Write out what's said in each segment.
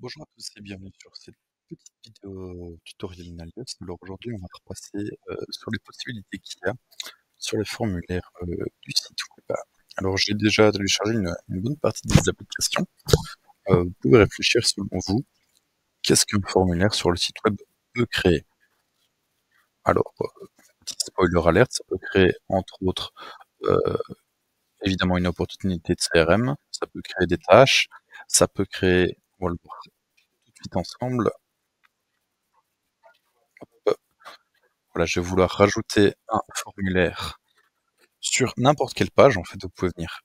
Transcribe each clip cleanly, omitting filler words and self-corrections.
Bonjour à tous et bienvenue sur cette petite vidéo tutoriel Nalios. Alors aujourd'hui, on va repasser sur les possibilités qu'il y a sur les formulaires du site web. Alors j'ai déjà téléchargé une bonne partie des applications. Vous pouvez réfléchir selon vous, qu'est-ce qu'un formulaire sur le site web peut créer? Alors, petit spoiler alert, ça peut créer entre autres euh, évidemment une opportunité de CRM, ça peut créer des tâches, ça peut créer, on va le voir tout de suite ensemble. Voilà, je vais vouloir rajouter un formulaire sur n'importe quelle page. En fait, vous pouvez venir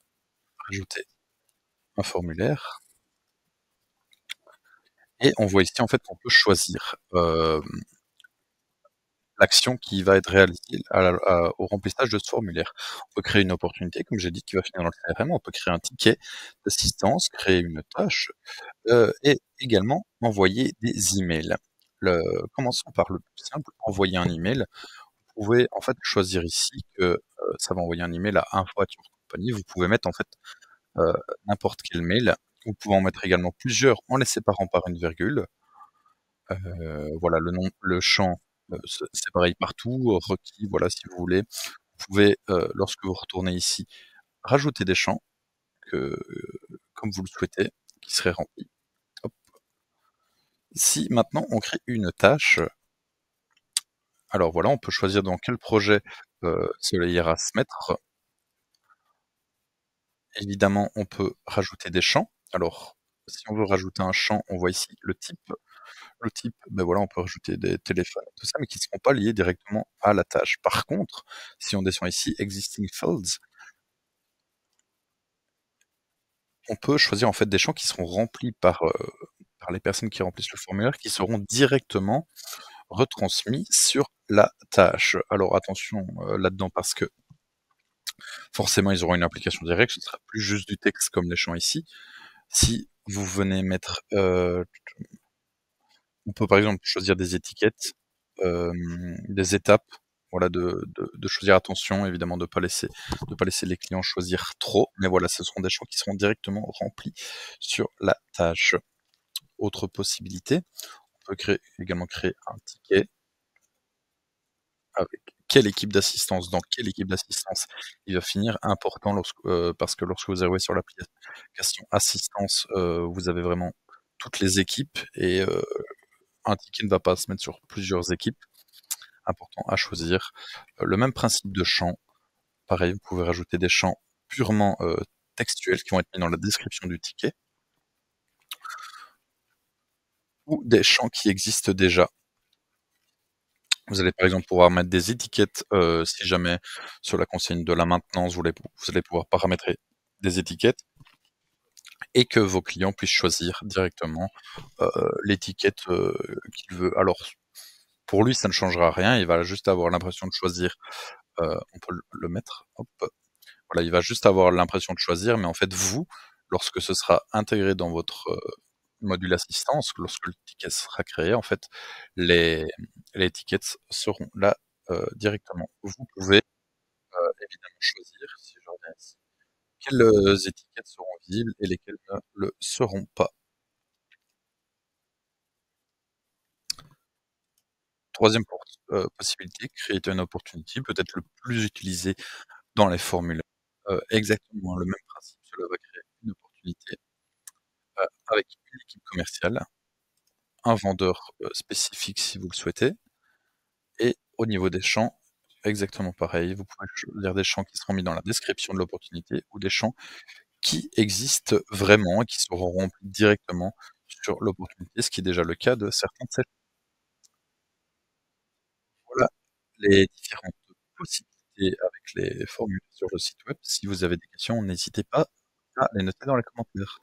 rajouter un formulaire et on voit ici en fait qu'on peut choisir l'action qui va être réalisée au remplissage de ce formulaire. On peut créer une opportunité, comme j'ai dit, qui va finir dans le CRM. On peut créer un ticket d'assistance, créer une tâche et également envoyer des emails. Commençons par le plus simple, envoyer un email. Vous pouvez en fait choisir ici que ça va envoyer un email à info@ your company. Vous pouvez mettre en fait euh, n'importe quel mail. Vous pouvez en mettre également plusieurs en les séparant par une virgule. Voilà, le nom, le champ, c'est pareil partout. Requis, voilà, si vous voulez. Vous pouvez, lorsque vous retournez ici, rajouter des champs comme vous le souhaitez, qui seraient remplis. Hop. Si maintenant on crée une tâche, alors voilà, on peut choisir dans quel projet cela ira se mettre. Évidemment, on peut rajouter des champs. Alors, si on veut rajouter un champ, on voit ici le type. Le type, ben voilà, on peut rajouter des téléphones, tout ça, mais qui ne seront pas liés directement à la tâche. Par contre, si on descend ici, Existing Fields, on peut choisir en fait des champs qui seront remplis par les personnes qui remplissent le formulaire, qui seront directement retransmis sur la tâche. Alors attention là-dedans parce que forcément ils auront une application directe, ce sera plus juste du texte comme les champs ici. Si vous venez mettre on peut par exemple choisir des étiquettes, des étapes, voilà, de choisir attention, évidemment de pas laisser les clients choisir trop, mais voilà, ce seront des champs qui seront directement remplis sur la tâche. Autre possibilité, on peut également créer un ticket avec quelle équipe d'assistance, dans quelle équipe d'assistance il va finir, important parce que lorsque vous arrivez sur l'application assistance, vous avez vraiment toutes les équipes et un ticket ne va pas se mettre sur plusieurs équipes, important à choisir. Le même principe de champ, pareil, vous pouvez rajouter des champs purement textuels qui vont être mis dans la description du ticket, ou des champs qui existent déjà. Vous allez par exemple pouvoir mettre des étiquettes, si jamais sur la consigne de la maintenance, vous allez pouvoir paramétrer des étiquettes et que vos clients puissent choisir directement l'étiquette qu'il veut. Alors, pour lui, ça ne changera rien, il va juste avoir l'impression de choisir. On peut le mettre, hop. Voilà, il va juste avoir l'impression de choisir, mais en fait, vous, lorsque ce sera intégré dans votre module assistance, lorsque le ticket sera créé, en fait, les, les étiquettes seront là directement. Vous pouvez évidemment choisir, si je reviens ici, quelles étiquettes seront visibles et lesquelles ne le seront pas. Troisième possibilité, Create an Opportunity, peut-être le plus utilisé dans les formulaires. Exactement le même principe, cela va créer une opportunité avec une équipe commerciale, un vendeur spécifique si vous le souhaitez, et au niveau des champs, exactement pareil. Vous pouvez choisir des champs qui seront mis dans la description de l'opportunité ou des champs qui existent vraiment et qui seront remplis directement sur l'opportunité, ce qui est déjà le cas de certains de ces champs. Voilà les différentes possibilités avec les formules sur le site web. Si vous avez des questions, n'hésitez pas à les noter dans les commentaires.